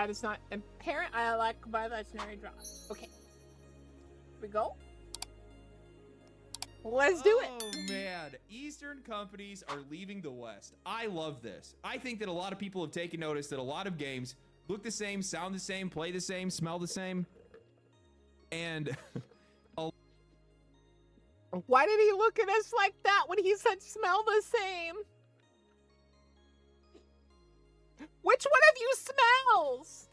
chat is not apparent. I like by legendary drops. Okay. Here we go. Let's do it. Oh man, Eastern companies are leaving the West. I love this. I think that a lot of people have taken notice that a lot of games look the same, sound the same, play the same, smell the same. And why did he look at us like that when he said smell the same? Which one of you smells?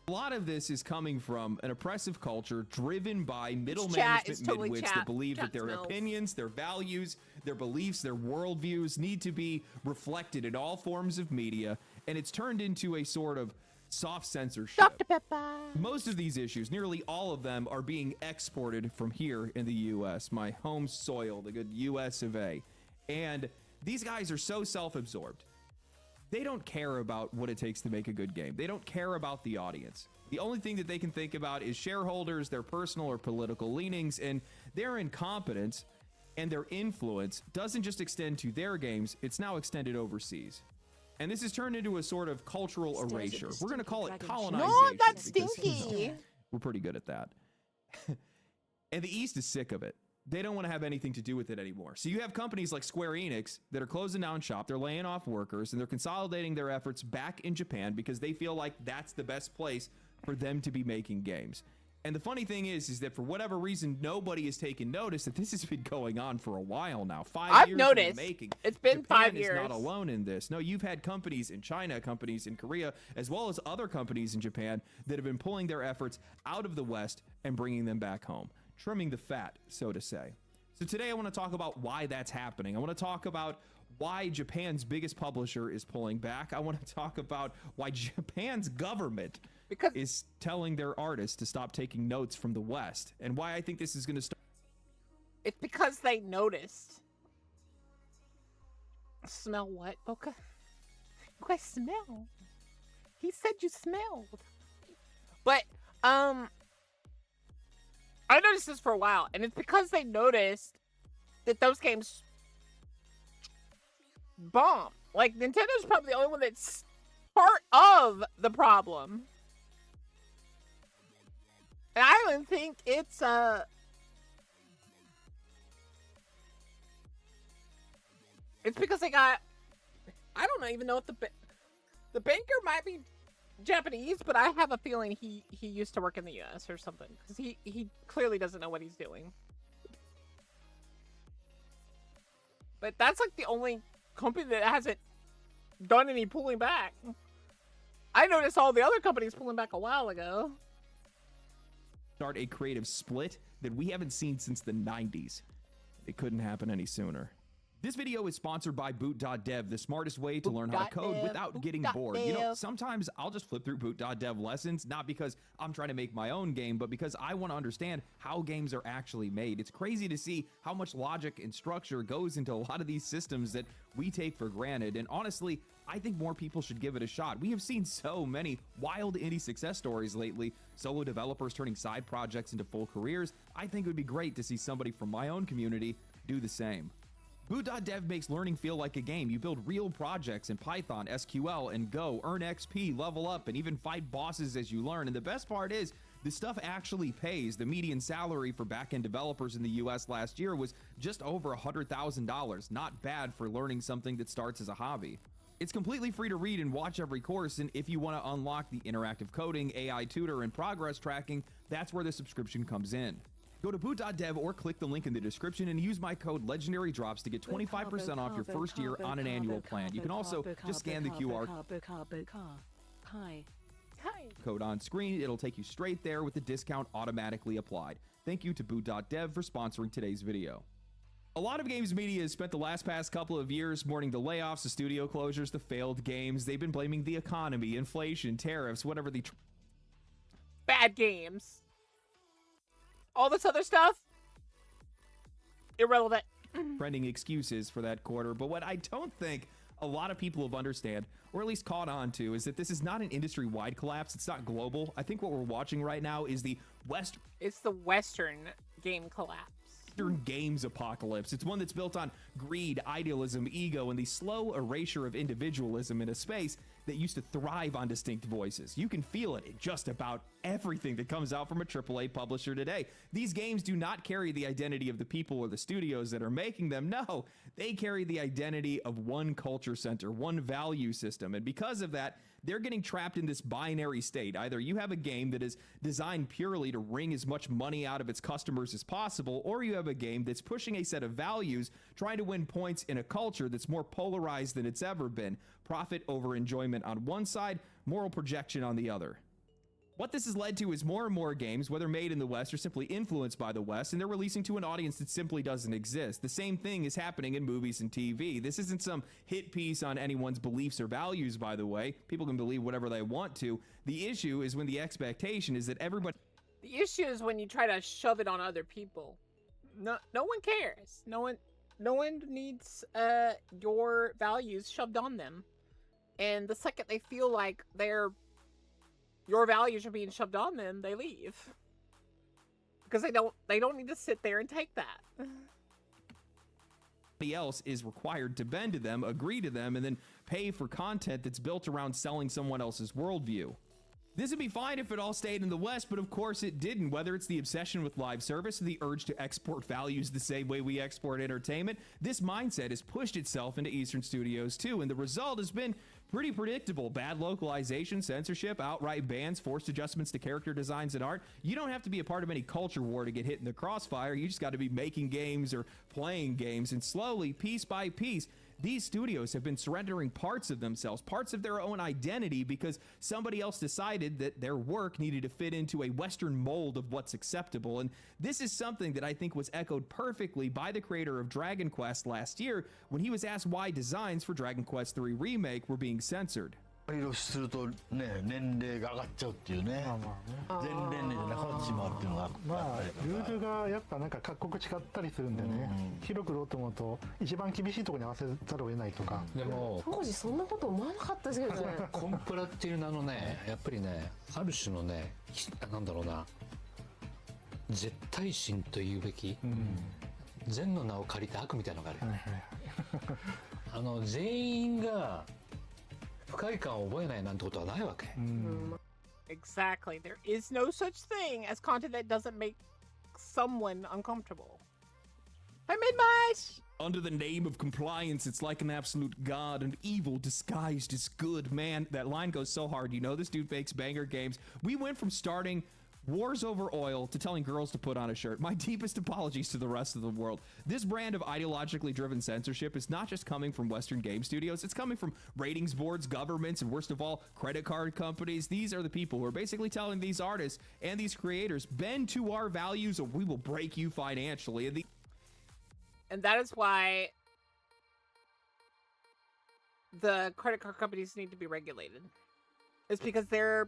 a lot of this is coming from an oppressive culture driven by middle management midwits that believe that their opinions, their values, their beliefs, their worldviews need to be reflected in all forms of media, and it's turned into a sort of soft censorship. Dr. Pepper. Most of these issues, nearly all of them, are being exported from here in the U.S., my home soil, the good U.S. of A. And these guys are so self-absorbed. They don't care about what it takes to make a good game. They don't care about the audience. The only thing that they can think about is shareholders, their personal or political leanings, and their incompetence and their influence doesn't just extend to their games, it's now extended overseas. And this has turned into a sort of cultural erasure. We're going to call it colonization. No, that's because, stinky. we're pretty good at that. And the East is sick of it. They don't want to have anything to do with it anymore. So you have companies like Square Enix that are closing down shop, they're laying off workers, and they're consolidating their efforts back in Japan because they feel like that's the best place for them to be making games. And the funny thing is that for whatever reason, nobody has taken notice that this has been going on for a while now. 5 years in the making. It's been Japan 5 years. is not alone in this. No, you've had companies in China, companies in Korea, as well as other companies in Japan that have been pulling their efforts out of the West and bringing them back home. Trimming the fat, so to say. So today I want to talk about why that's happening. I want to talk about why Japan's biggest publisher is pulling back. I want to talk about why Japan's government is telling their artists to stop taking notes from the West, and why I think this is going to start. It's because they noticed. Smell what, Boca? I smell. He said you smelled. But, I noticed this for a while, and it's because they noticed that those games bomb. Like, Nintendo's probably the only one that's part of the problem. And I don't think it's, it's because they got, I don't even know if the banker might be Japanese, but I have a feeling he used to work in the U.S. or something, because he clearly doesn't know what he's doing. But that's like the only company that hasn't done any pulling back. I noticed all the other companies pulling back a while ago. Start a creative split that we haven't seen since the 90s. It couldn't happen any sooner. This video is sponsored by boot.dev, the smartest way to learn how to code without getting bored. You know, sometimes I'll just flip through boot.dev lessons, not because I'm trying to make my own game, but because I want to understand how games are actually made. It's crazy to see how much logic and structure goes into a lot of these systems that we take for granted. And honestly, I think more people should give it a shot. We have seen so many wild indie success stories lately, solo developers turning side projects into full careers. I think it would be great to see somebody from my own community do the same. Boot.dev makes learning feel like a game. You build real projects in Python, SQL, and Go, earn XP, level up, and even fight bosses as you learn. And the best part is, this stuff actually pays. The median salary for back-end developers in the US last year was just over $100,000. Not bad for learning something that starts as a hobby. It's completely free to read and watch every course, and if you want to unlock the interactive coding, AI tutor, and progress tracking, that's where the subscription comes in. Go to boot.dev or click the link in the description and use my code LegendaryDrops to get 25% off your first year on an annual plan. You can also just scan the QR code on screen. It'll take you straight there with the discount automatically applied. Thank you to boot.dev for sponsoring today's video. A lot of games media has spent the past couple of years mourning the layoffs, the studio closures, the failed games. They've been blaming the economy, inflation, tariffs, whatever the bad games. All this other stuff, irrelevant. Trending excuses for that quarter. But what I don't think a lot of people have understand, or at least caught on to, is that this is not an industry-wide collapse. It's not global. I think what we're watching right now is the It's the Western game collapse. Western games apocalypse. It's one that's built on greed, idealism, ego, and the slow erasure of individualism in a space that used to thrive on distinct voices. You can feel it in just about everything that comes out from a AAA publisher today. These games do not carry the identity of the people or the studios that are making them. No, they carry the identity of one culture center, one value system. And because of that, they're getting trapped in this binary state. Either you have a game that is designed purely to wring as much money out of its customers as possible, or you have a game that's pushing a set of values, trying to win points in a culture that's more polarized than it's ever been. Profit over enjoyment on one side, moral projection on the other. What this has led to is more and more games, whether made in the West or simply influenced by the West, and they're releasing to an audience that simply doesn't exist. The same thing is happening in movies and TV. This isn't some hit piece on anyone's beliefs or values, by the way. People can believe whatever they want to. The issue is when the expectation is that everybody... The issue is when you try to shove it on other people. No one cares. No one needs your values shoved on them. And the second they feel like your values are being shoved on them, they leave. Because they don't need to sit there and take that. Somebody else is required to bend to them, agree to them, and then pay for content that's built around selling someone else's worldview. This would be fine if it all stayed in the West, but of course it didn't. Whether it's the obsession with live service or the urge to export values the same way we export entertainment, this mindset has pushed itself into Eastern studios too, and the result has been pretty predictable. Bad localization, censorship, outright bans, forced adjustments to character designs and art. You don't have to be a part of any culture war to get hit in the crossfire. You just got to be making games or playing games, and slowly, piece by piece, these studios have been surrendering parts of themselves, parts of their own identity, because somebody else decided that their work needed to fit into a Western mold of what's acceptable. And this is something that I think was echoed perfectly by the creator of Dragon Quest last year when he was asked why designs for Dragon Quest III Remake were being censored. いろいろするとね、年齢が上がっちゃうっていうね。前年齢じゃなくなってしまうっていうのがあったりとか。まあルールがやっぱなんか各国違ったりするんでね、広く売ろうと思うと一番厳しいところに合わせざるを得ないとか。でも当時そんなこと思わなかったですけどね。コンプラっていう名のね、やっぱりね、ある種のね、なんだろうな、絶対心というべき、善の名を借りた悪みたいなのがある。全員が Exactly. There is no such thing as content that doesn't make someone uncomfortable. I made much! Under the name of compliance, it's like an absolute god, and evil disguised as good. Man, that line goes so hard. You know this dude makes banger games. We went from starting wars over oil to telling girls to put on a shirt. My deepest apologies to the rest of the world. This brand of ideologically driven censorship is not just coming from Western game studios, it's coming from ratings boards, governments, and worst of all, credit card companies. These are the people who are basically telling these artists and these creators, bend to our values or we will break you financially. And that is why the credit card companies need to be regulated. It's because they're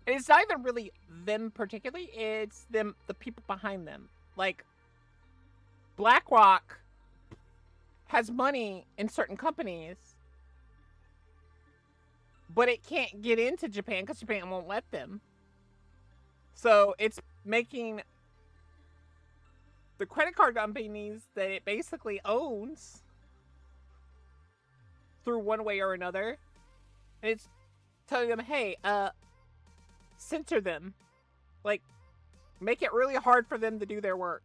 and it's not even really them particularly, it's them, the people behind them. Like, BlackRock has money in certain companies, but it can't get into Japan because Japan won't let them. So it's making the credit card companies that it basically owns through one way or another, and it's telling them, hey, censor them. Like, make it really hard for them to do their work.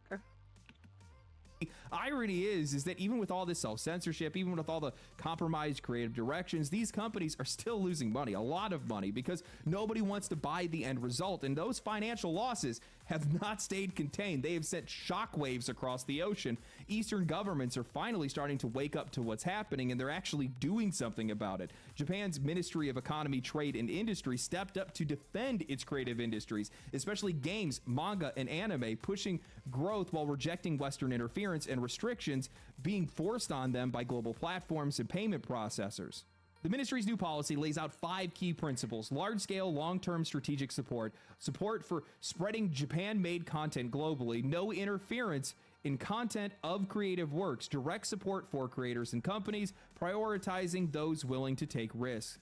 Irony is that even with all this self-censorship, even with all the compromised creative directions, these companies are still losing money, a lot of money, because nobody wants to buy the end result, and those financial losses have not stayed contained. They have sent shockwaves across the ocean. Eastern governments are finally starting to wake up to what's happening, and they're actually doing something about it. Japan's Ministry of Economy, Trade, and Industry stepped up to defend its creative industries, especially games, manga, and anime, pushing growth while rejecting Western interference and restrictions being forced on them by global platforms and payment processors. The ministry's new policy lays out 5 key principles: large-scale, long-term strategic support, support for spreading Japan-made content globally, no interference in content of creative works, direct support for creators and companies, prioritizing those willing to take risks.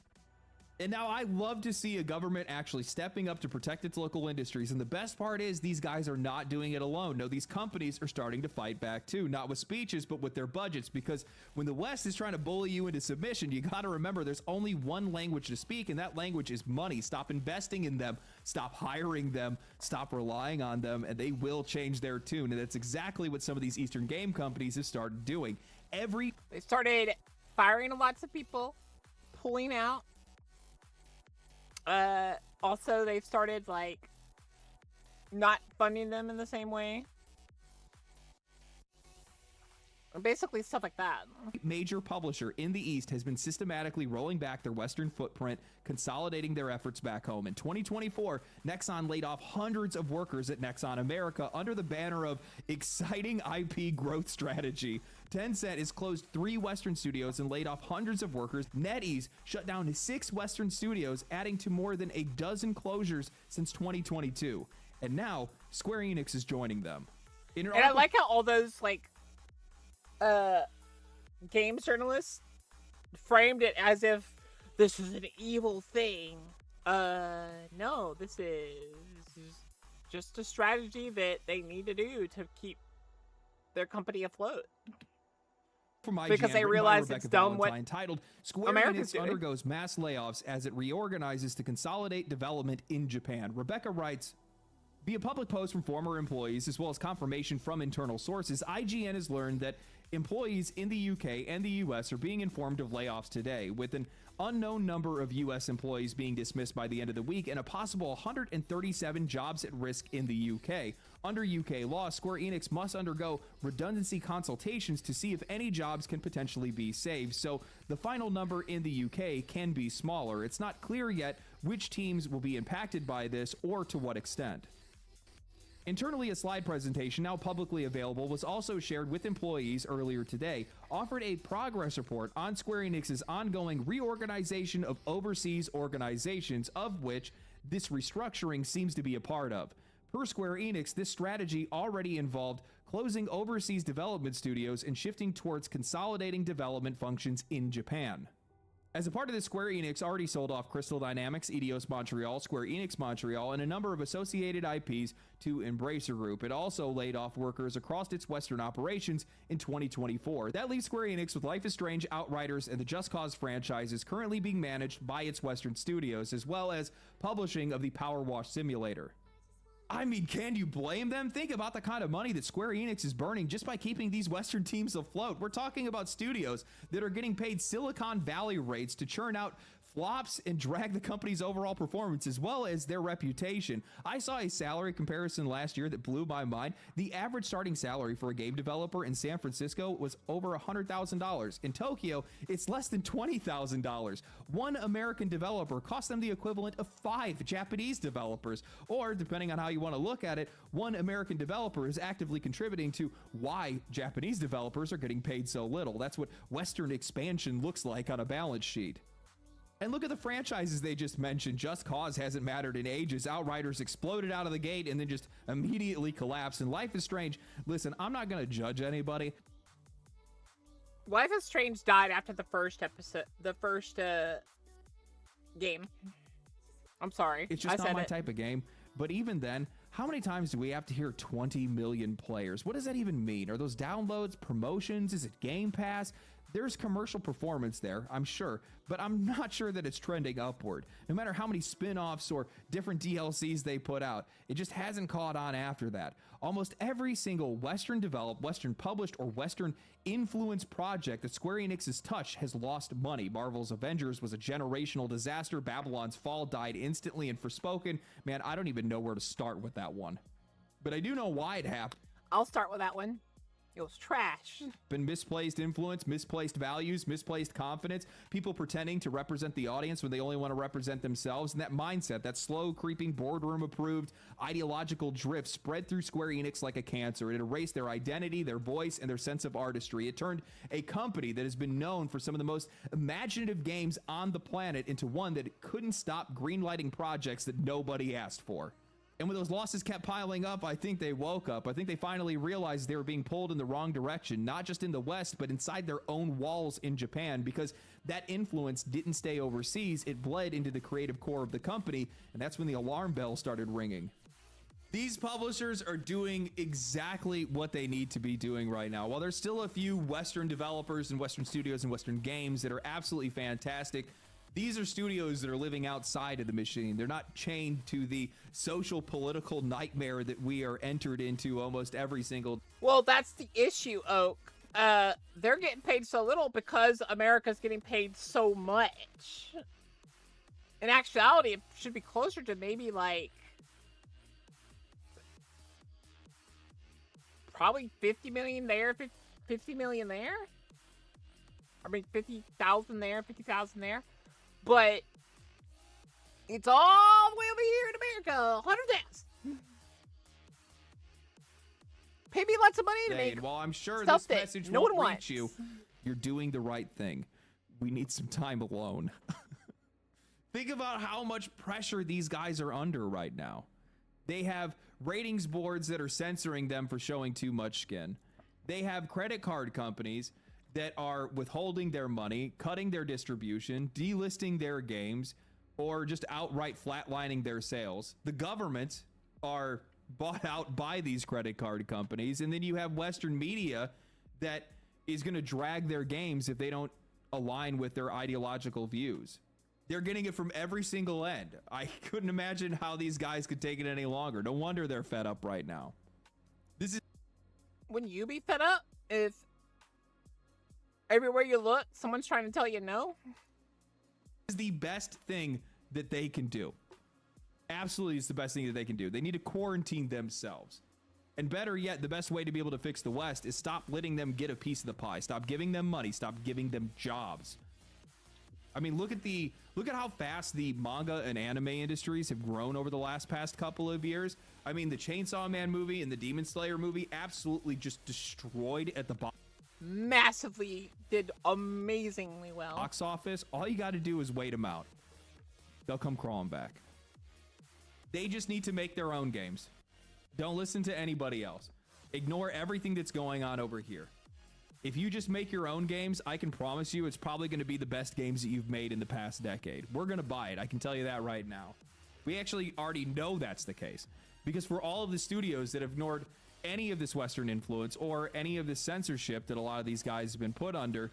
And now I love to see a government actually stepping up to protect its local industries. And the best part is these guys are not doing it alone. No, these companies are starting to fight back too, not with speeches, but with their budgets. Because when the West is trying to bully you into submission, you got to remember there's only one language to speak, and that language is money. Stop investing in them, stop hiring them, stop relying on them, and they will change their tune. And that's exactly what some of these Eastern game companies have started doing. They started firing lots of people, pulling out. Also, they've started, like, not funding them in the same way. Basically, stuff like that. Major publisher in the East has been systematically rolling back their Western footprint, consolidating their efforts back home. In 2024, Nexon laid off hundreds of workers at Nexon America under the banner of exciting IP growth strategy. Tencent has closed 3 Western studios and laid off hundreds of workers. NetEase shut down 6 Western studios, adding to more than a dozen closures since 2022. And now, Square Enix is joining them. And I like how all those, like, games journalists framed it as if this is an evil thing. No, this is just a strategy that they need to do to keep their company afloat. Because they realize it's dumb what titled Square Americans Enix undergoes mass layoffs as it reorganizes to consolidate development in Japan. Rebecca writes, via public posts from former employees as well as confirmation from internal sources, IGN has learned that employees in the UK and the US are being informed of layoffs today, with an unknown number of US employees being dismissed by the end of the week and a possible 137 jobs at risk in the UK. Under UK law, Square Enix must undergo redundancy consultations to see if any jobs can potentially be saved, so the final number in the UK can be smaller. It's not clear yet which teams will be impacted by this or to what extent. Internally, a slide presentation, now publicly available, was also shared with employees earlier today, offered a progress report on Square Enix's ongoing reorganization of overseas organizations, of which this restructuring seems to be a part of. Per Square Enix, this strategy already involved closing overseas development studios and shifting towards consolidating development functions in Japan. As a part of this, Square Enix already sold off Crystal Dynamics, Eidos Montreal, Square Enix Montreal, and a number of associated IPs to Embracer Group. It also laid off workers across its Western operations in 2024. That leaves Square Enix with Life is Strange, Outriders, and the Just Cause franchises currently being managed by its Western studios, as well as publishing of the Power Wash Simulator. I mean, can you blame them? Think about the kind of money that Square Enix is burning just by keeping these Western teams afloat. We're talking about studios that are getting paid Silicon Valley rates to churn out flops and drag the company's overall performance as well as their reputation. I saw a salary comparison last year that blew my mind. The average starting salary for a game developer in San Francisco was over $100,000. In Tokyo, it's less than $20,000. One American developer cost them the equivalent of 5 Japanese developers. Or, depending on how you want to look at it, one American developer is actively contributing to why Japanese developers are getting paid so little. That's what Western expansion looks like on a balance sheet. And look at the franchises they just mentioned. Just Cause hasn't mattered in ages. Outriders exploded out of the gate and then just immediately collapsed. And Life is Strange, listen, I'm not going to judge anybody. Life is Strange died after the first episode, game. I'm sorry. It's just not my type of game. But even then, how many times do we have to hear 20 million players? What does that even mean? Are those downloads, promotions? Is it Game Pass? There's commercial performance there, I'm sure, but I'm not sure that it's trending upward. No matter how many spin-offs or different DLCs they put out, it just hasn't caught on after that. Almost every single Western developed, Western published, or Western influenced project that Square Enix has touched has lost money. Marvel's Avengers was a generational disaster. Babylon's Fall died instantly, and Forspoken, man, I don't even know where to start with that one. But I do know why it happened. I'll start with that one. It was trash. Been misplaced influence, misplaced values, misplaced confidence, people pretending to represent the audience when they only want to represent themselves, and that mindset, that slow, creeping, boardroom-approved, ideological drift spread through Square Enix like a cancer. It erased their identity, their voice, and their sense of artistry. It turned a company that has been known for some of the most imaginative games on the planet into one that couldn't stop greenlighting projects that nobody asked for. And when those losses kept piling up, I think they woke up. I think they finally realized they were being pulled in the wrong direction, not just in the West, but inside their own walls in Japan, because That influence didn't stay overseas, it bled into the creative core of the company, and that's when the alarm bell started ringing. These publishers are doing exactly what they need to be doing right now. While there's still a few Western developers and Western studios and Western games that are absolutely fantastic, these are studios that are living outside of the machine. They're not chained to the social political nightmare that we are entered into almost every single. Well, that's the issue, Oak. They're getting paid so little because America's getting paid so much. In actuality, it should be closer to maybe like probably 50 million there, 50 million there. I mean, 50,000 there, 50,000 there. But it's all the way over here in America. 100,000. Pay me lots of money to make. And while I'm sure stuff this that message no won't one reach wants. you, you're doing the right thing. We need some time alone. Think about how much pressure these guys are under right now. They have ratings boards that are censoring them for showing too much skin. They have credit card companies that are withholding their money, cutting their distribution, delisting their games, or just outright flatlining their sales. The government are bought out by these credit card companies, and then you have Western media that is going to drag their games if they don't align with their ideological views. They're getting it from every single end. I couldn't imagine how these guys could take it any longer. No wonder they're fed up right now. This is Wouldn't you be fed up if everywhere you look, someone's trying to tell you no? the best thing that they can do. Absolutely, it's the best thing that they can do. They need to quarantine themselves. And better yet, the best way to be able to fix the West is stop letting them get a piece of the pie. Stop giving them money. Stop giving them jobs. I mean, look at how fast the manga and anime industries have grown over the past couple of years. I mean, the Chainsaw Man movie and the Demon Slayer movie absolutely just destroyed at the Massively did amazingly well. box office. All you got to do is wait them out. They'll come crawling back. They just need to make their own games. Don't listen to anybody else. Ignore everything that's going on over here. If you just make your own games, I can promise you it's probably going to be the best games that you've made in the past decade. We're going to buy it. I can tell you that right now. We actually already know that's the case. Because for all of the studios that have ignored any of this Western influence or any of the censorship that a lot of these guys have been put under,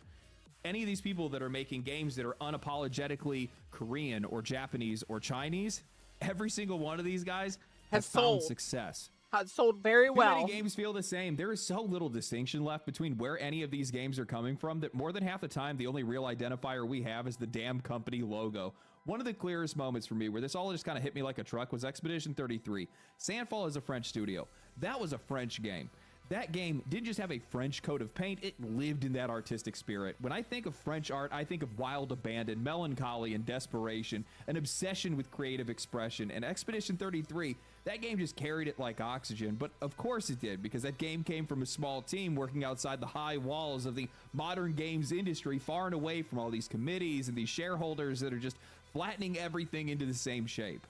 any of these people that are making games that are unapologetically Korean or Japanese or Chinese, every single one of these guys has found sold. success. Had sold very Too well. many games feel the same. There is so little distinction left between where any of these games are coming from that more than half the time, the only real identifier we have is the damn company logo. One of the clearest moments for me where this all just kind of hit me like a truck was Expedition 33. Sandfall is a French studio. That was a French game. That game didn't just have a French coat of paint, it lived in that artistic spirit. When I think of French art, I think of wild abandon, melancholy, and desperation, an obsession with creative expression. And Expedition 33, that game just carried it like oxygen. But of course it did, because that game came from a small team working outside the high walls of the modern games industry, far and away from all these committees and these shareholders that are just flattening everything into the same shape.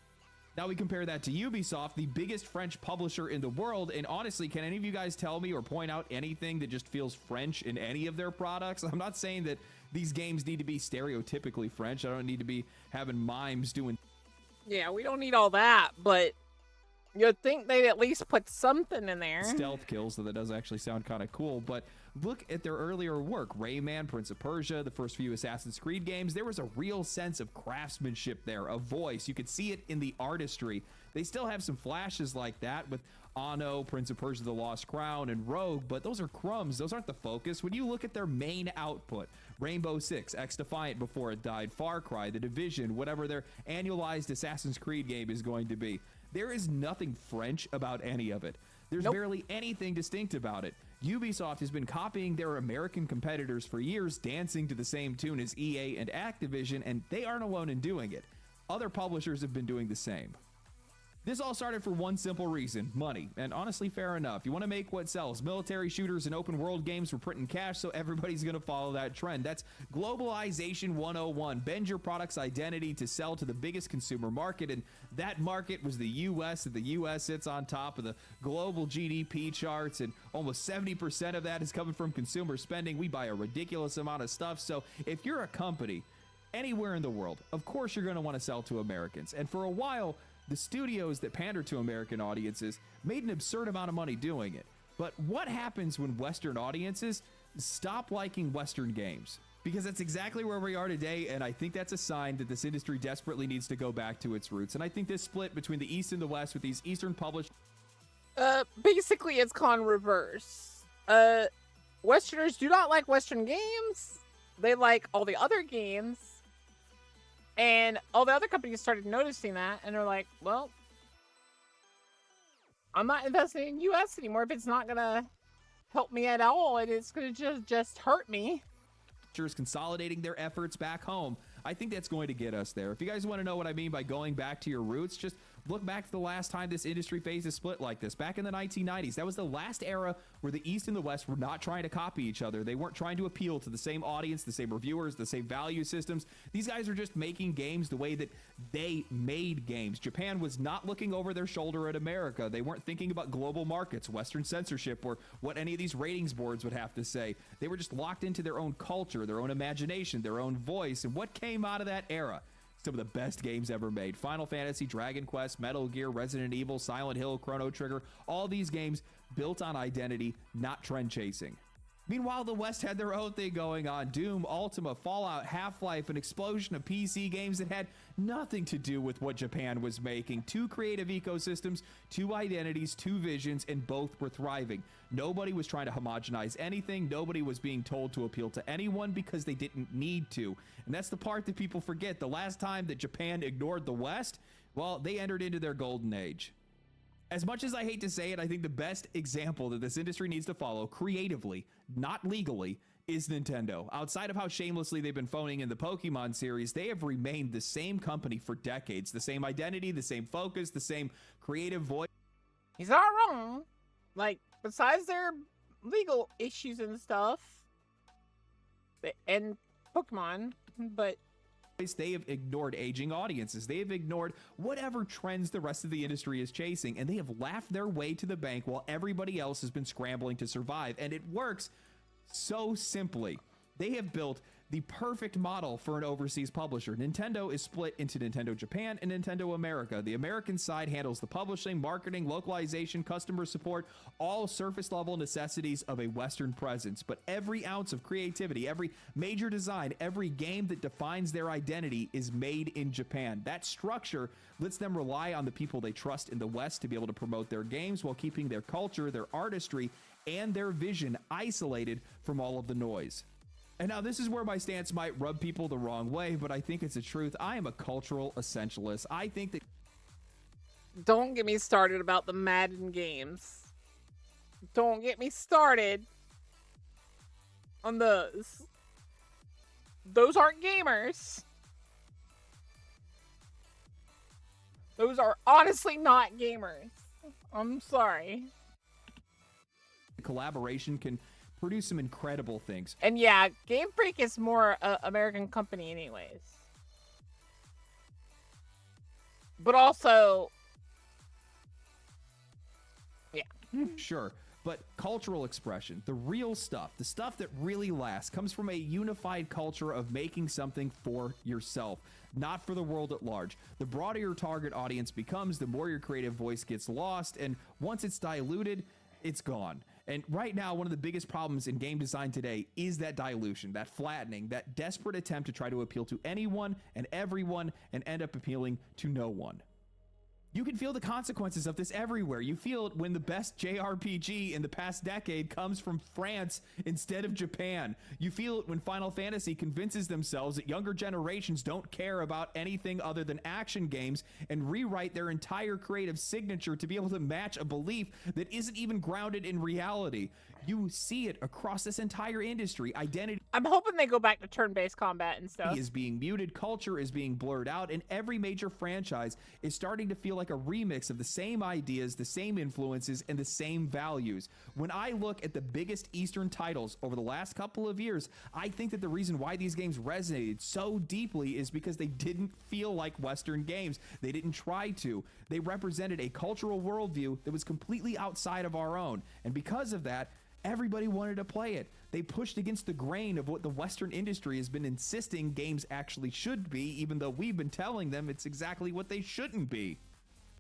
Now we compare that to Ubisoft, the biggest French publisher in the world, and honestly, can any of you guys tell me or point out anything that just feels French in any of their products? I'm not saying that these games need to be stereotypically French. I don't need to be having mimes doing... Yeah, we don't need all that, but you'd think they'd at least put something in there. stealth kills, so that does actually sound kind of cool. But look at their earlier work. Rayman, Prince of Persia, the first few Assassin's Creed games. There was a real sense of craftsmanship there, a voice. You could see it in the artistry. They still have some flashes like that with Anno, Prince of Persia, The Lost Crown, and Rogue, but those are crumbs. Those aren't the focus. When you look at their main output, Rainbow Six, X-Defiant before it died, Far Cry, The Division, whatever their annualized Assassin's Creed game is going to be, there is nothing French about any of it. There's barely anything distinct about it. Ubisoft has been copying their American competitors for years, dancing to the same tune as EA and Activision, and they aren't alone in doing it. Other publishers have been doing the same. This all started for one simple reason: money. And honestly, fair enough. You want to make what sells. Military shooters and open world games for printing cash, so everybody's going to follow that trend. That's globalization 101. Bend your product's identity to sell to the biggest consumer market, and that market was the US, and the US sits on top of the global GDP charts, and almost 70% of that is coming from consumer spending. We buy a ridiculous amount of stuff, so if you're a company anywhere in the world, of course you're going to want to sell to Americans. And for a while, the studios that pander to American audiences made an absurd amount of money doing it. But what happens when Western audiences stop liking Western games? Because that's exactly where we are today, and I think that's a sign that this industry desperately needs to go back to its roots. And I think this split between the East and the West with these Eastern published... Basically it's gone reverse. Westerners do not like Western games. They like all the other games. And all the other companies started noticing that, and they're like, well, I'm not investing in US anymore if it's not gonna help me at all, and it's gonna just hurt me. Consolidating their efforts back home. I think that's going to get us there. If you guys want to know what I mean by going back to your roots, just look back to the last time this industry faced a split like this, back in the 1990s. That was the last era where the East and the West were not trying to copy each other. They weren't trying to appeal to the same audience, the same reviewers, the same value systems. These guys are just making games the way that they made games. Japan was not looking over their shoulder at America. They weren't thinking about global markets, Western censorship, or what any of these ratings boards would have to say. They were just locked into their own culture, their own imagination, their own voice. And what came out of that era? Some of the best games ever made. Final Fantasy, Dragon Quest, Metal Gear, Resident Evil, Silent Hill, Chrono Trigger, all these games built on identity, not trend chasing. Meanwhile, the West had their own thing going on. Doom, Ultima, Fallout, Half-Life, an explosion of PC games that had nothing to do with what Japan was making. Two creative ecosystems, two identities, two visions, and both were thriving. Nobody was trying to homogenize anything. Nobody was being told to appeal to anyone because they didn't need to. And that's the part that people forget. The last time that Japan ignored the West, well, they entered into their golden age. As much as I hate to say it, I think the best example that this industry needs to follow creatively, not legally, is Nintendo. Outside of how shamelessly they've been phoning in the Pokemon series, they have remained the same company for decades. The same identity, the same focus, the same creative voice. He's not wrong. Like, besides their legal issues and stuff, and Pokemon, but they have ignored aging audiences. They have ignored whatever trends the rest of the industry is chasing, and they have laughed their way to the bank while everybody else has been scrambling to survive. And it works so simply. They have built the perfect model for an overseas publisher. Nintendo is split into Nintendo Japan and Nintendo America. The American side handles the publishing, marketing, localization, customer support, all surface level necessities of a Western presence. But every ounce of creativity, every major design, every game that defines their identity is made in Japan. That structure lets them rely on the people they trust in the West to be able to promote their games while keeping their culture, their artistry, and their vision isolated from all of the noise. And now this is where my stance might rub people the wrong way, but I think it's the truth. I am a cultural essentialist. I think that... Don't get me started about the Madden games. Don't get me started on those. Those aren't gamers. Those are honestly not gamers. I'm sorry. Collaboration can produce some incredible things. And yeah, Game Freak is more American company anyways. But also, yeah. Sure, but cultural expression, the real stuff, the stuff that really lasts, comes from a unified culture of making something for yourself, not for the world at large. The broader your target audience becomes, the more your creative voice gets lost, and once it's diluted, it's gone. And right now, one of the biggest problems in game design today is that dilution, that flattening, that desperate attempt to try to appeal to anyone and everyone and end up appealing to no one. You can feel the consequences of this everywhere. You feel it when the best JRPG in the past decade comes from France instead of Japan. You feel it when Final Fantasy convinces themselves that younger generations don't care about anything other than action games and rewrite their entire creative signature to be able to match a belief that isn't even grounded in reality. You see it across this entire industry. Identity, I'm hoping they go back to turn-based combat and stuff. Is being muted, culture is being blurred out, and every major franchise is starting to feel like like a remix of the same ideas, the same influences, and the same values. When I look at the biggest Eastern titles over the last couple of years, I think that the reason why these games resonated so deeply is because they didn't feel like Western games. They didn't try to. They represented a cultural worldview that was completely outside of our own. And because of that, everybody wanted to play it. They pushed against the grain of what the Western industry has been insisting games actually should be, even though we've been telling them it's exactly what they shouldn't be.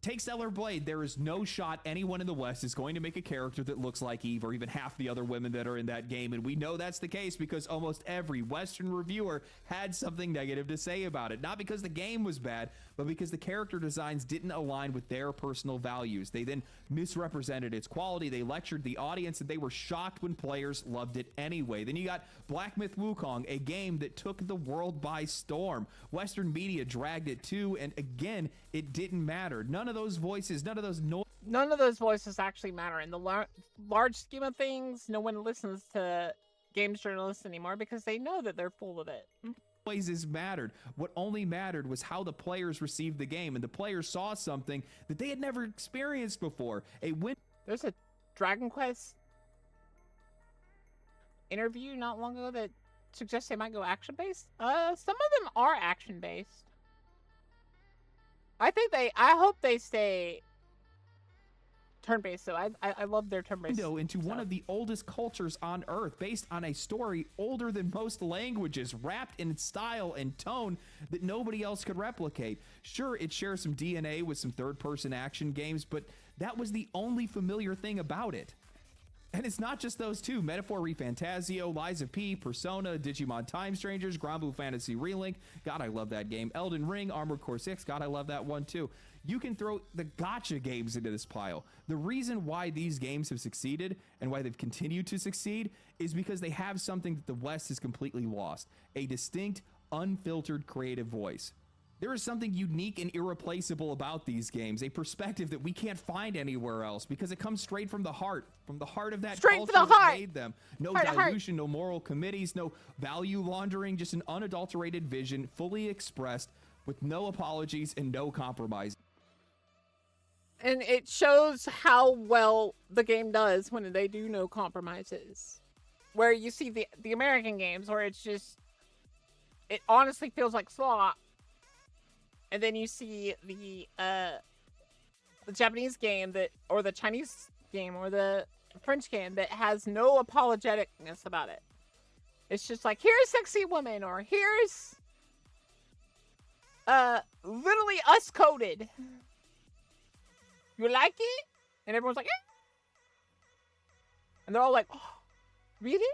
Take Stellar Blade. There is no shot anyone in the West is going to make a character that looks like Eve or even half the other women that are in that game. And we know that's the case because almost every Western reviewer had something negative to say about it. Not because the game was bad, but because the character designs didn't align with their personal values. They then misrepresented its quality. They lectured the audience, and they were shocked when players loved it anyway. Then you got Black Myth Wukong, a game that took the world by storm. Western media dragged it too, and again, it didn't matter. None of those voices, none of those None of those voices actually matter. In the large scheme of things, no one listens to games journalists anymore because they know that they're full of it. noises mattered. What only mattered was how the players received the game, and the players saw something that they had never experienced before. There's a Dragon Quest interview not long ago that suggests they might go action-based. Some of them are action-based. I hope they stay turn-based, so I love their turn-based window into stuff. one of the oldest cultures on Earth, based on a story older than most languages, wrapped in style and tone that nobody else could replicate. Sure, it shares some DNA with some third-person action games, but that was the only familiar thing about it. And it's not just those two. Metaphor ReFantazio, Lies of P, Persona, Digimon Time Strangers, Granblue Fantasy Relink. God, I love that game. Elden Ring, Armored Core 6. God, I love that one too. You can throw the gacha games into this pile. The reason why these games have succeeded and why they've continued to succeed is because they have something that the West has completely lost. A distinct, unfiltered creative voice. There is something unique and irreplaceable about these games, a perspective that we can't find anywhere else because it comes straight from the heart of that Straight culture from the that heart. made them. No Heart to heart. dilution, no moral committees, no value laundering, just an unadulterated vision, fully expressed with no apologies and no compromise. And it shows how well the game does when they do no compromises. Where you see the American games where it's just, it honestly feels like slop. And then you see the Japanese game that, or the Chinese game, or the French game that has no apologeticness about it. It's just like, here's sexy woman, or here's literally us coded. You like it? And everyone's like, eh. And they're all like, oh, really?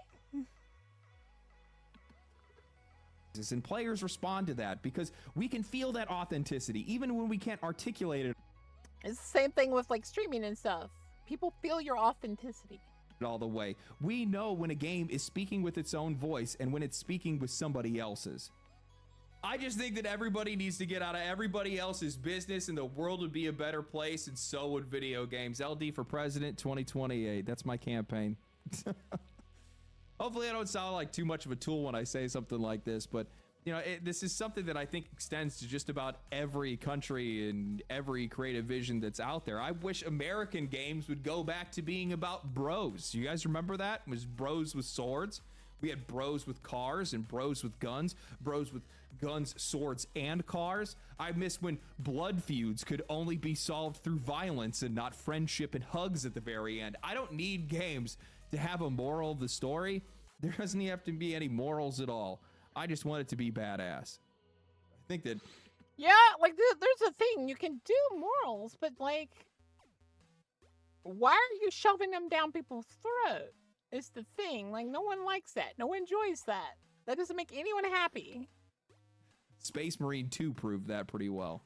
And players respond to that because we can feel that authenticity even when we can't articulate it It's the same thing with like streaming and stuff. People feel your authenticity all the way. We know when a game is speaking with its own voice and when it's speaking with somebody else's. I just think that everybody needs to get out of everybody else's business and the world would be a better place, and so would video games. LD for President 2028. That's my campaign. Hopefully I don't sound like too much of a tool when I say something like this, but you know, this is something that I think extends to just about every country and every creative vision that's out there. I wish American games would go back to being about bros. You guys remember that? It was bros with swords. We had bros with cars and bros with guns, bros with guns, swords, and cars. I miss when blood feuds could only be solved through violence and not friendship and hugs at the very end. I don't need games to have a moral of the story. There doesn't have to be any morals at all. I just want it to be badass. I think that... Yeah, like there's a thing. You can do morals, but like, why are you shoving them down people's throat? It's the thing. Like, no one likes that. No one enjoys that. That doesn't make anyone happy. Space Marine 2 proved that pretty well.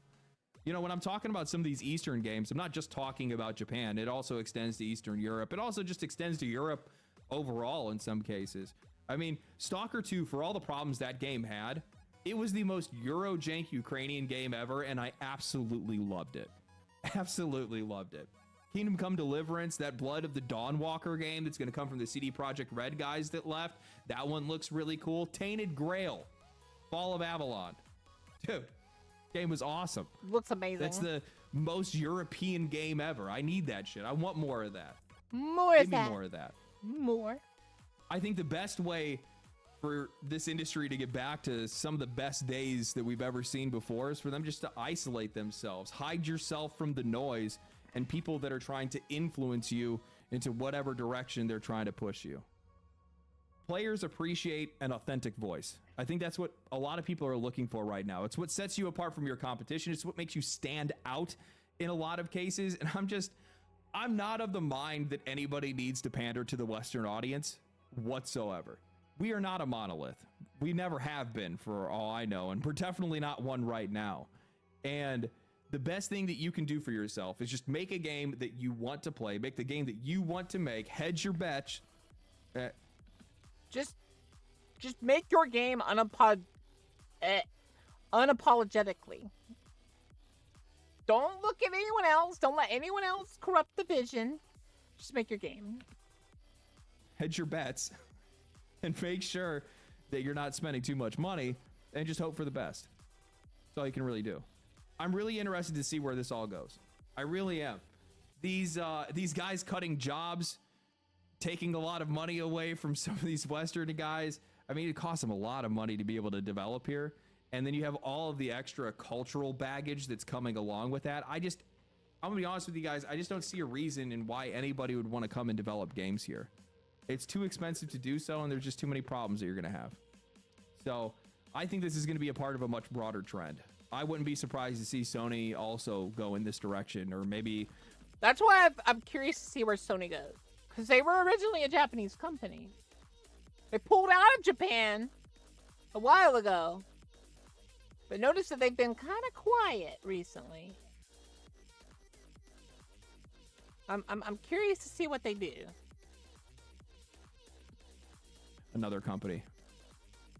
You know, when I'm talking about some of these Eastern games, I'm not just talking about Japan. It also extends to Eastern Europe. It also just extends to Europe overall in some cases. I mean, Stalker 2, for all the problems that game had, it was the most Eurojank Ukrainian game ever, and I absolutely loved it. Absolutely loved it. Kingdom Come Deliverance, that Blood of the Dawnwalker game that's going to come from the CD Projekt Red guys that left, that one looks really cool. Tainted Grail, Fall of Avalon. Dude, game was awesome. Looks amazing. That's the most European game ever. I need that shit. I want more of that. More Give of me that. more of that. More. I think the best way for this industry to get back to some of the best days that we've ever seen before is for them just to isolate themselves, hide yourself from the noise and people that are trying to influence you into whatever direction they're trying to push you. Players appreciate an authentic voice. I think that's what a lot of people are looking for right now. It's what sets you apart from your competition. It's what makes you stand out in a lot of cases. And I'm not of the mind that anybody needs to pander to the Western audience whatsoever. We are not a monolith. We never have been, for all I know, and we're definitely not one right now. And the best thing that you can do for yourself is just make a game that you want to play, make the game that you want to make, hedge your bets. Just make your game unapologetically. Don't look at anyone else. Don't let anyone else corrupt the vision. Just make your game. Hedge your bets and make sure that you're not spending too much money and just hope for the best. That's all you can really do. I'm really interested to see where this all goes. I really am. These guys cutting jobs, taking a lot of money away from some of these Western guys. I mean, it costs them a lot of money to be able to develop here. And then you have all of the extra cultural baggage that's coming along with that. I'm gonna be honest with you guys, I just don't see a reason in why anybody would want to come and develop games here. It's too expensive to do so, and there's just too many problems that you're gonna have. So I think this is gonna be a part of a much broader trend. I wouldn't be surprised to see Sony also go in this direction, or maybe... That's why I'm curious to see where Sony goes. Because they were originally a Japanese company. They pulled out of Japan a while ago. But notice that they've been kind of quiet recently. I'm curious to see what they do. Another company.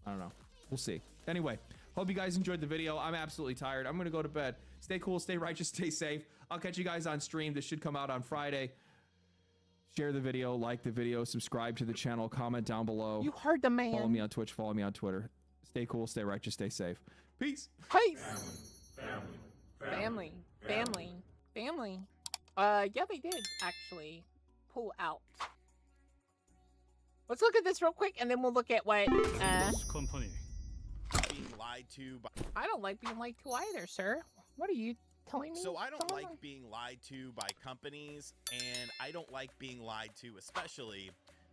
I don't know. We'll see. Anyway, hope you guys enjoyed the video. I'm absolutely tired. I'm going to go to bed. Stay cool, stay righteous, stay safe. I'll catch you guys on stream. This should come out on Friday. Share the video, like the video, subscribe to the channel, comment down below. You heard the man. Follow me on Twitch, follow me on Twitter. Stay cool, stay righteous, stay safe. Peace. Peace. Family. Yeah, they did actually pull out. Let's look at this real quick, and then we'll look at what, company being lied to by... I don't like being lied to either, sir. What are you telling me? So I don't Someone like being lied to by companies, and I don't like being lied to, especially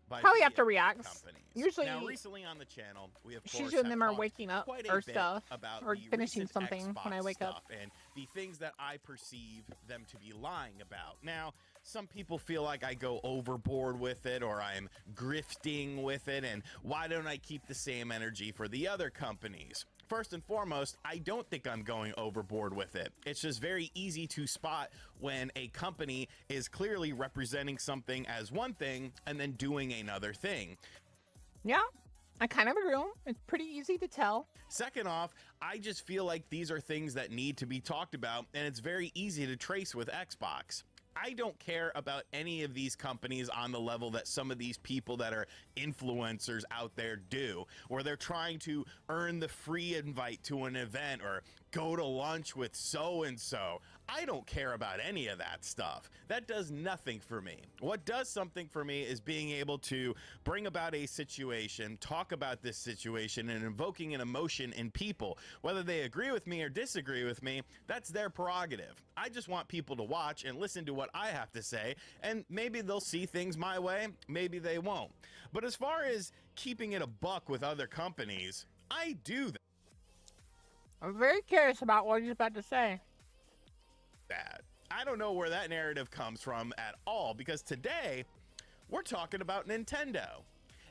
by Probably video after reacts. companies. Usually, now, recently on the channel, we of course Shizu and have them are talked waking up quite a or bit stuff, about or the finishing recent something when I Xbox wake up. stuff and the things that I perceive them to be lying about. Now, some people feel like I go overboard with it, or I'm grifting with it, and why don't I keep the same energy for the other companies? First and foremost, I don't think I'm going overboard with it. It's just very easy to spot when a company is clearly representing something as one thing and then doing another thing. Yeah, I kind of agree. It's pretty easy to tell. Second off, I just feel like these are things that need to be talked about, and it's very easy to trace with Xbox. I don't care about any of these companies on the level that some of these people that are influencers out there do, where they're trying to earn the free invite to an event or go to lunch with so-and-so. I don't care about any of that stuff. That does nothing for me. What does something for me is being able to bring about a situation, talk about this situation, and invoking an emotion in people. Whether they agree with me or disagree with me, that's their prerogative. I just want people to watch and listen to what I have to say, and maybe they'll see things my way, maybe they won't. But as far as keeping it a buck with other companies, I do that. I'm very curious about what he's about to say. I don't know where that narrative comes from at all, because today we're talking about Nintendo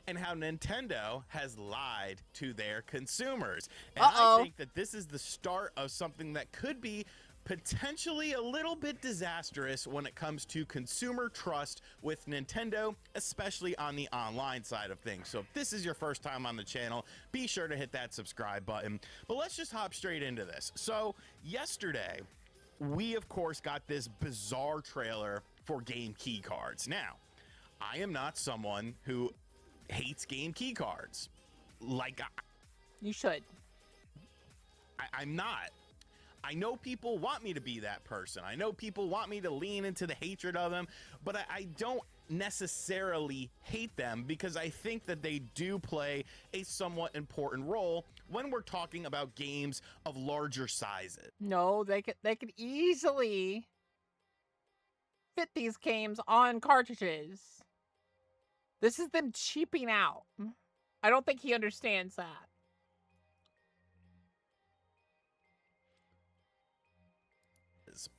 and how Nintendo has lied to their consumers. And I think that this is the start of something that could be potentially a little bit disastrous when it comes to consumer trust with Nintendo, especially on the online side of things. So if this is your first time on the channel, be sure to hit that subscribe button. But let's just hop straight into this. So yesterday, we of course got this bizarre trailer for game key cards. Now, I am not someone who hates game key cards. Like, you should. I'm not. I know people want me to be that person. I know people want me to lean into the hatred of them, but I don't necessarily hate them because I think that they do play a somewhat important role when we're talking about games of larger sizes. No, they could easily fit these games on cartridges. This is them cheaping out. I don't think he understands that.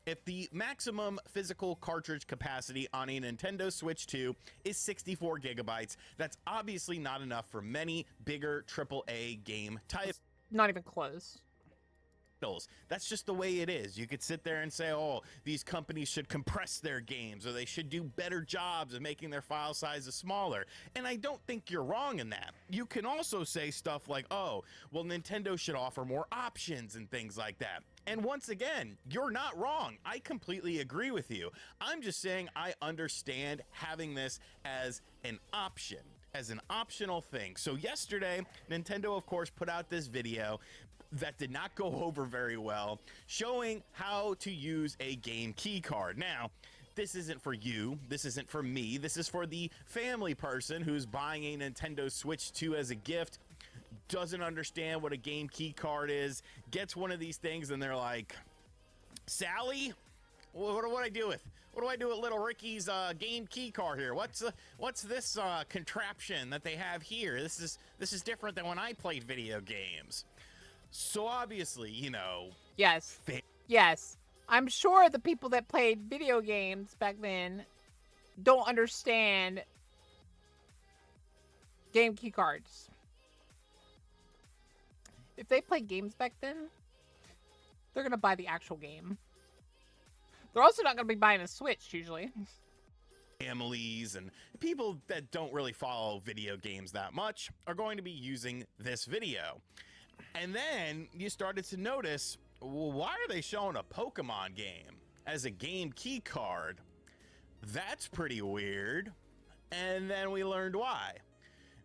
If the maximum physical cartridge capacity on a Nintendo Switch 2 is 64 gigabytes, that's obviously not enough for many bigger AAA game titles. Not even close. That's just the way it is. You could sit there and say, oh, these companies should compress their games or they should do better jobs of making their file sizes smaller. And I don't think you're wrong in that. You can also say stuff like, oh, well, Nintendo should offer more options and things like that. And once again, you're not wrong. I completely agree with you. I'm just saying I understand having this as an option, as an optional thing. So yesterday, Nintendo, of course, put out this video that did not go over very well, showing how to use a game key card. Now, this isn't for you, this isn't for me, this is for the family person who's buying a Nintendo Switch 2 as a gift, doesn't understand what a game key card is, gets one of these things and they're like, Sally, what do I do with? What do I do with little Ricky's game key card here? What's this contraption that they have here? This is different than when I played video games. So obviously, you know. Yes. Yes. I'm sure the people that played video games back then don't understand game key cards. If they played games back then, they're going to buy the actual game. They're also not going to be buying a Switch, usually. Families and people that don't really follow video games that much are going to be using this video. And then you started to notice, well, why are they showing a Pokemon game as a game key card? That's pretty weird. And then we learned why.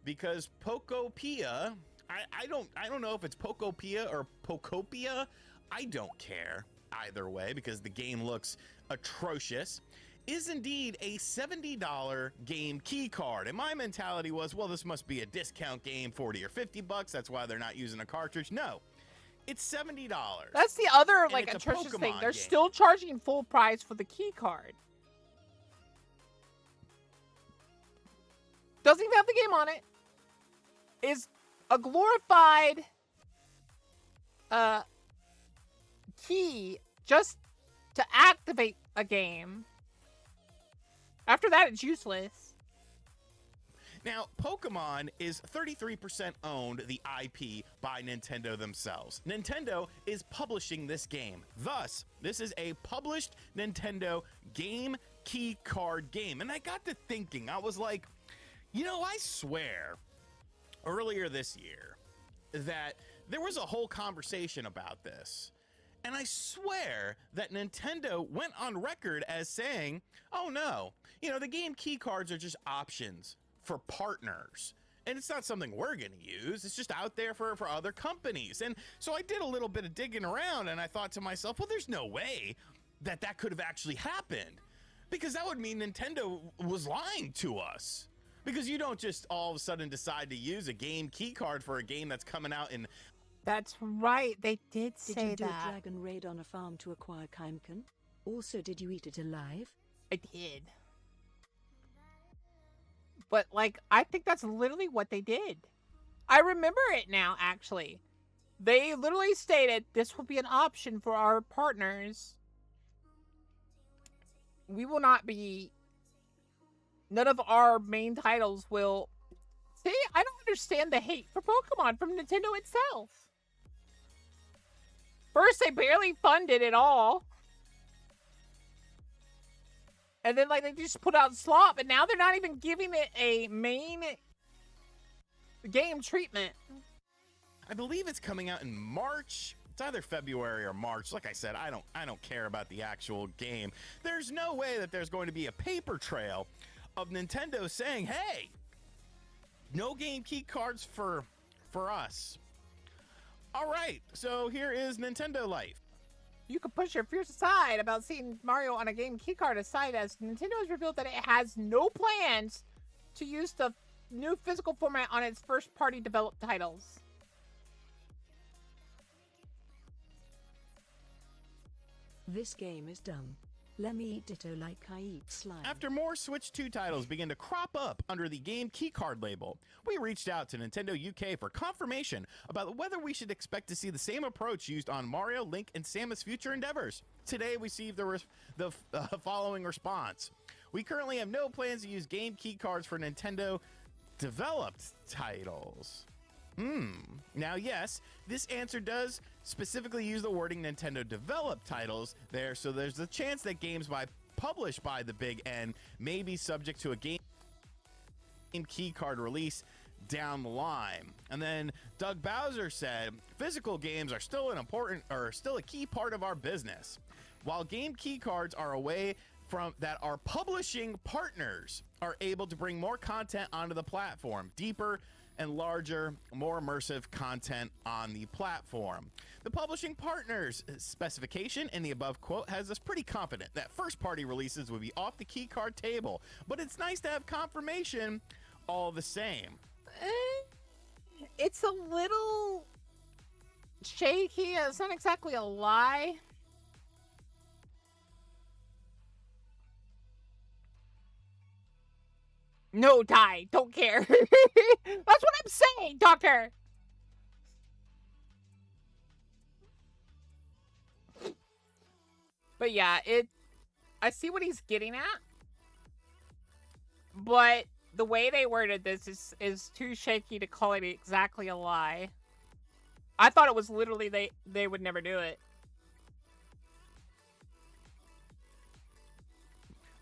Because Pokopia, I don't know if it's Pokopia or Pokopia. I don't care either way because the game looks atrocious. Is indeed a $70 game key card. And my mentality was, well, this must be a discount game, 40 or 50 bucks. That's why they're not using a cartridge. No, it's $70. That's the other, And like, it's a atrocious thing. Pokemon They're game. still charging full price for the key card. Doesn't even have the game on it. Is a glorified key just to activate a game. After that, it's useless. Now, Pokemon is 33% owned, the IP, by Nintendo themselves. Nintendo is publishing this game. Thus, this is a published Nintendo game key card game. And I got to thinking, I was like, you know, I swear, earlier this year, that there was a whole conversation about this. And I swear that Nintendo went on record as saying, oh no, you know, the game key cards are just options for partners. And it's not something we're going to use. It's just out there for other companies. And so I did a little bit of digging around and I thought to myself, well, there's no way that that could have actually happened. Because that would mean Nintendo was lying to us. Because you don't just all of a sudden decide to use a game key card for a game that's coming out in... That's right. They did say Did you do that. a dragon raid on a farm to acquire Keimken? Also, did you eat it alive? I did. But, like, I think that's literally what they did. I remember it now, actually. They literally stated this will be an option for our partners. We will not be... None of our main titles will... See, I don't understand the hate for Pokemon from Nintendo itself. First, they barely funded it all. And then, like, they just put out slop, and now they're not even giving it a main game treatment. I believe it's coming out in March. It's either February or March. Like I said, I don't care about the actual game. There's no way that there's going to be a paper trail of Nintendo saying, hey, no game key cards for us. All right, so here is Nintendo Life. you could push your fears aside about seeing Mario on a game keycard aside, as Nintendo has revealed that it has no plans to use the new physical format on its first-party developed titles. This game is dumb. Let me eat ditto like I eat slime. After more Switch 2 titles begin to crop up under the game keycard label, we reached out to Nintendo UK for confirmation about whether we should expect to see the same approach used on Mario, Link, and Samus' future endeavors. Today, we received the following response. We currently have no plans to use game keycards for Nintendo developed titles. Now, yes, this answer does specifically use the wording Nintendo developed titles there, so there's a chance that games published by the Big N may be subject to a game keycard release down the line. And then Doug Bowser said, physical games are still still a key part of our business. While game keycards are a way from that our publishing partners are able to bring more content onto the platform, deeper and larger, more immersive content on the platform. The publishing partners specification in the above quote has us pretty confident that first-party releases would be off the keycard table, but it's nice to have confirmation all the same. It's a little shaky. It's not exactly a lie. No, die. Don't care. That's what I'm saying, Doctor. But yeah, I see what he's getting at. But the way they worded this is too shaky to call it exactly a lie. I thought it was literally they would never do it.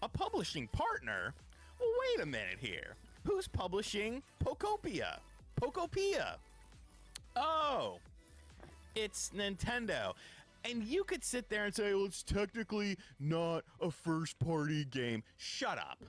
A publishing partner? Well, wait a minute here. Who's publishing Pokopia? Pokopia. Oh, it's Nintendo. And you could sit there and say, well, it's technically not a first-party game. Shut up.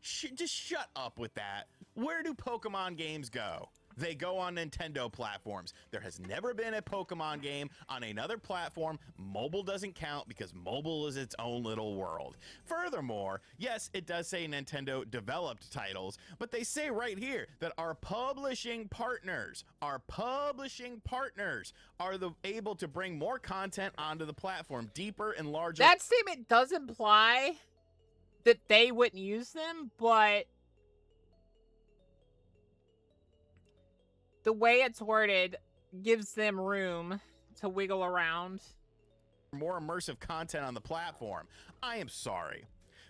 Just shut up with that. Where do Pokemon games go? They go on Nintendo platforms. There has never been a Pokemon game on another platform. Mobile doesn't count because mobile is its own little world. Furthermore, yes, it does say Nintendo developed titles, but they say right here that our publishing partners are able to bring more content onto the platform, deeper and larger. That statement does imply that they wouldn't use them, but the way it's worded gives them room to wiggle around. More immersive content on the platform. I am sorry,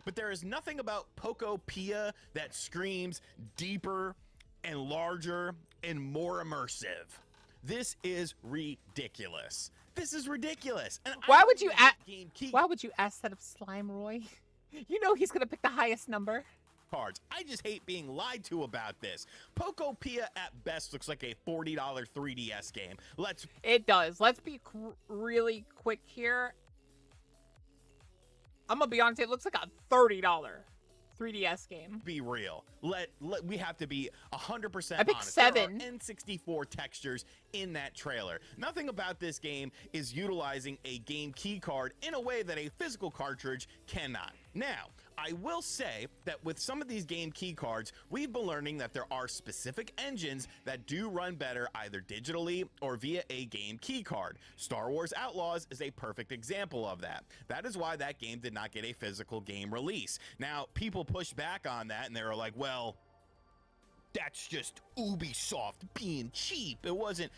but there is nothing about Pokopia that screams deeper and larger and more immersive. This is ridiculous. This is ridiculous. And why would you ask that of Slime Roy? You know he's gonna pick the highest number. Cards. I just hate being lied to about this. Pokopia at best looks like a $40 3DS game. It does. Let's be really quick here. I'm gonna be honest, it looks like a $30 3DS game. Be real. We have to be 100% I picked honest. 7 There are N64 textures in that trailer. Nothing about this game is utilizing a game key card in a way that a physical cartridge cannot. Now, I will say that with some of these game key cards, we've been learning that there are specific engines that do run better either digitally or via a game key card. Star Wars Outlaws is a perfect example of that. That is why that game did not get a physical game release. Now, people pushed back on that and they were like, well, that's just Ubisoft being cheap. It wasn't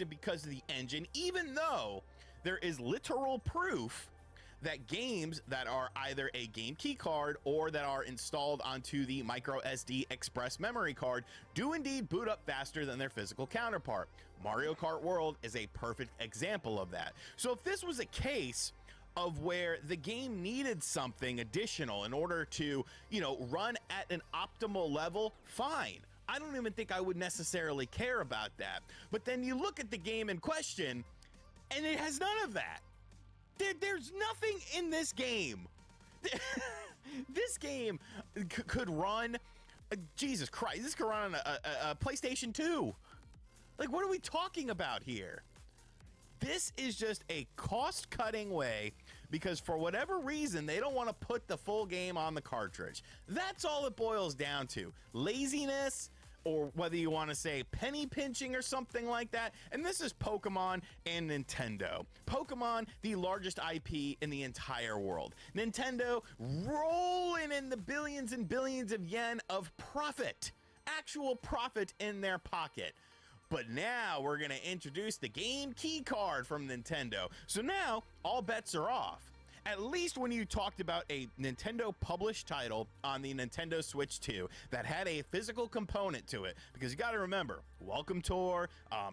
because of the engine, even though there is literal proof that games that are either a game key card or that are installed onto the micro SD express memory card do indeed boot up faster than their physical counterpart. Mario Kart World is a perfect example of that. So if this was a case of where the game needed something additional in order to, run at an optimal level, fine. I don't even think I would necessarily care about that. But then you look at the game in question and it has none of that. There's nothing in this game. This game could run, Jesus Christ, this could run on a PlayStation 2. Like, what are we talking about here? This is just a cost-cutting way because for whatever reason, they don't want to put the full game on the cartridge. That's all it boils down to. Laziness, or whether you want to say penny pinching or something like that. And this is Pokemon and Nintendo. Pokemon, the largest IP in the entire world. Nintendo rolling in the billions and billions of yen of profit, actual profit in their pocket. But now we're going to introduce the game key card from Nintendo. So now all bets are off. At least when you talked about a Nintendo published title on the Nintendo Switch 2 that had a physical component to it, because you got to remember, Welcome Tour,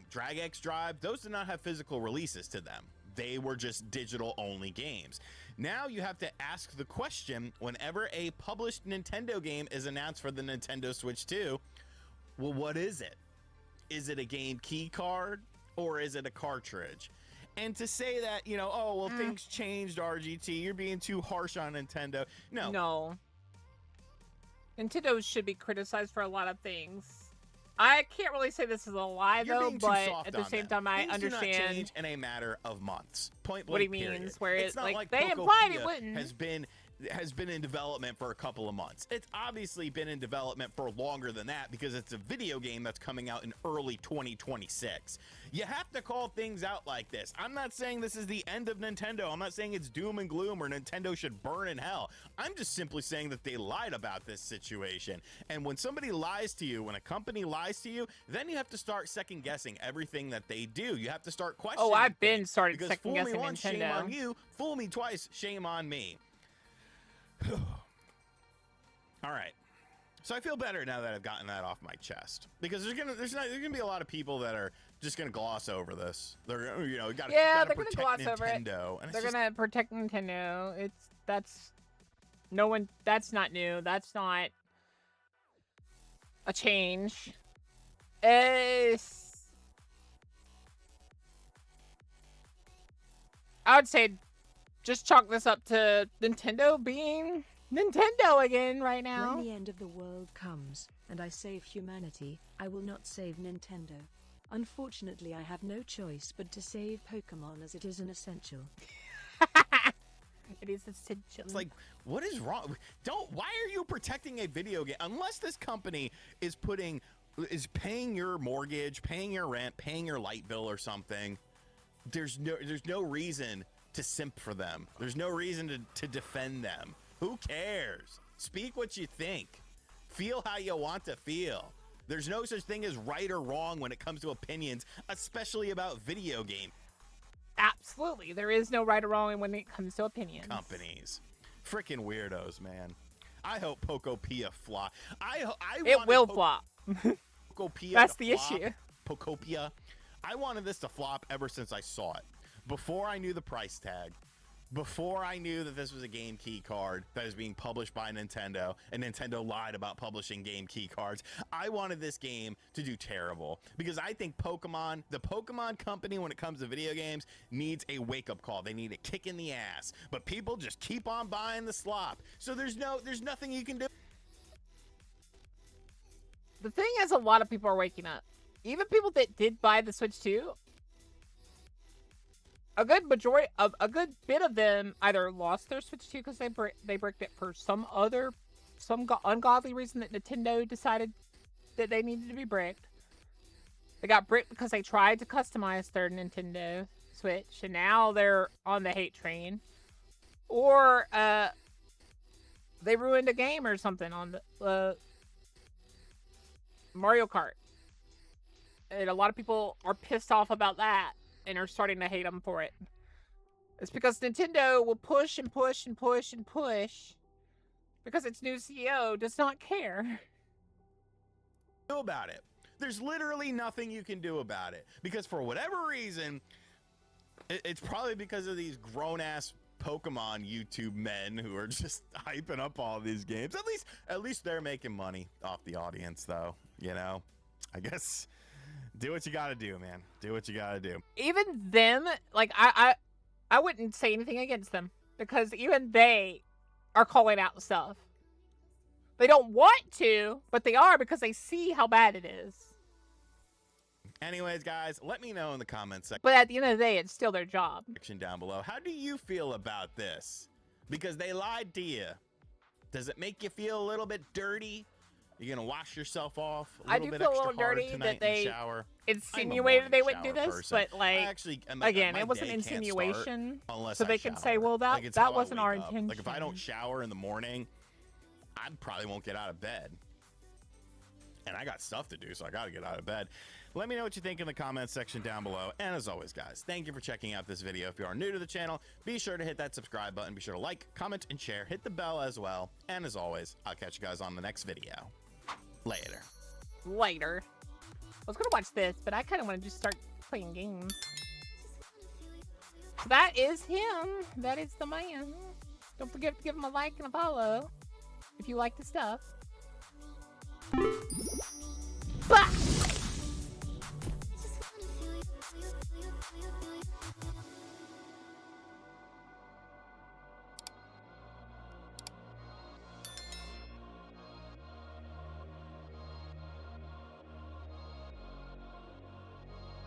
Drag X Drive, those did not have physical releases to them. They were just digital only games. Now you have to ask the question whenever a published Nintendo game is announced for the Nintendo Switch 2, well, what is it? Is it a game key card or is it a cartridge? And to say that, you know, oh, well, things changed, RGT, you're being too harsh on Nintendo. No. Nintendo should be criticized for a lot of things. I can't really say this is a lie, You're though, being too but soft at the on same them. time, I Things do not understand change in a matter of months. Point what he blank, period. means, where It's it, not like, they implied it Pokopia wouldn't. has been in development for a couple of months. It's obviously been in development for longer than that because it's a video game that's coming out in early 2026. You have to call things out like this. I'm not saying this is the end of Nintendo. I'm not saying it's doom and gloom or Nintendo should burn in hell. I'm just simply saying that they lied about this situation. And when somebody lies to you, when a company lies to you, then you have to start second guessing everything that they do. You have to start questioning. Oh, I've been things, started because second fool guessing me once, Nintendo. shame on you. Fool me twice, shame on me. All right. So I feel better now that I've gotten that off my chest, because there's gonna be a lot of people that are just gonna gloss over this. They're gonna, you know, they're gotta gonna protect gloss Nintendo, over it. and it's They're just, gonna protect Nintendo. That's not new. That's not a change. I would say just chalk this up to Nintendo being Nintendo again right now. When the end of the world comes, and I save humanity, I will not save Nintendo. Unfortunately, I have no choice but to save Pokemon, as it is an essential. It is essential. it's like, what is wrong? Why are you protecting a video game? Unless this company is paying your mortgage, paying your rent, paying your light bill or something, there's no reason to simp for them. There's no reason to defend them. Who cares? Speak what you think. Feel how you want to feel. There's no such thing as right or wrong when it comes to opinions, especially about video game Absolutely. There is no right or wrong when it comes to opinions. companies. Freaking weirdos, man. I hope Pokopia flop. It will flop. Pokopia That's to the flop. issue. Pokopia. I wanted this to flop ever since I saw it. Before I knew the price tag. Before I knew that this was a game key card that is being published by Nintendo, and Nintendo lied about publishing game key cards, I wanted this game to do terrible, because I think the Pokemon company, when it comes to video games, needs a wake-up call. They need a kick in the ass, but people just keep on buying the slop, so there's nothing you can do. The thing is, a lot of people are waking up. Even people that did buy the Switch 2, a good bit of them either lost their Switch 2 because they bricked it for some ungodly reason that Nintendo decided that they needed to be bricked. They got bricked because they tried to customize their Nintendo Switch, and now they're on the hate train. Or they ruined a game or something on the Mario Kart. And a lot of people are pissed off about that and are starting to hate them for it. It's because Nintendo will push and push and push and push because its new CEO does not care. Do about it. There's literally nothing you can do about it, because for whatever reason, it's probably because of these grown-ass Pokemon YouTube men who are just hyping up all these games. At least they're making money off the audience, though. You know, I guess. Do what you gotta do, man. Do what you gotta do. Even them, like, I wouldn't say anything against them, because even they are calling out stuff. They don't want to, but they are, because they see how bad it is. Anyways, guys, let me know in the comments section But at the end of the day, it's still their job. down below. How do you feel about this? Because they lied to you. Does it make you feel a little bit dirty? You're gonna wash yourself off I do bit feel a extra little hard dirty tonight that in the they shower. insinuated they wouldn't do shower this, person. but like, I actually, again, my it was an day can't start insinuation, unless so I they can say, shower. well, Like, it's that how I wasn't our wake up. intention. Like if I don't shower in the morning, I probably won't get out of bed. And I got stuff to do, so I got to get out of bed. Let me know what you think in the comments section down below. And as always, guys, thank you for checking out this video. If you are new to the channel, be sure to hit that subscribe button. Be sure to like, comment, and share. Hit the bell as well. And as always, I'll catch you guys on the next video. Later. Later. I was gonna watch this, but I kind of want to just start playing games. So that is him. That is the man. Don't forget to give him a like and a follow if you like the stuff.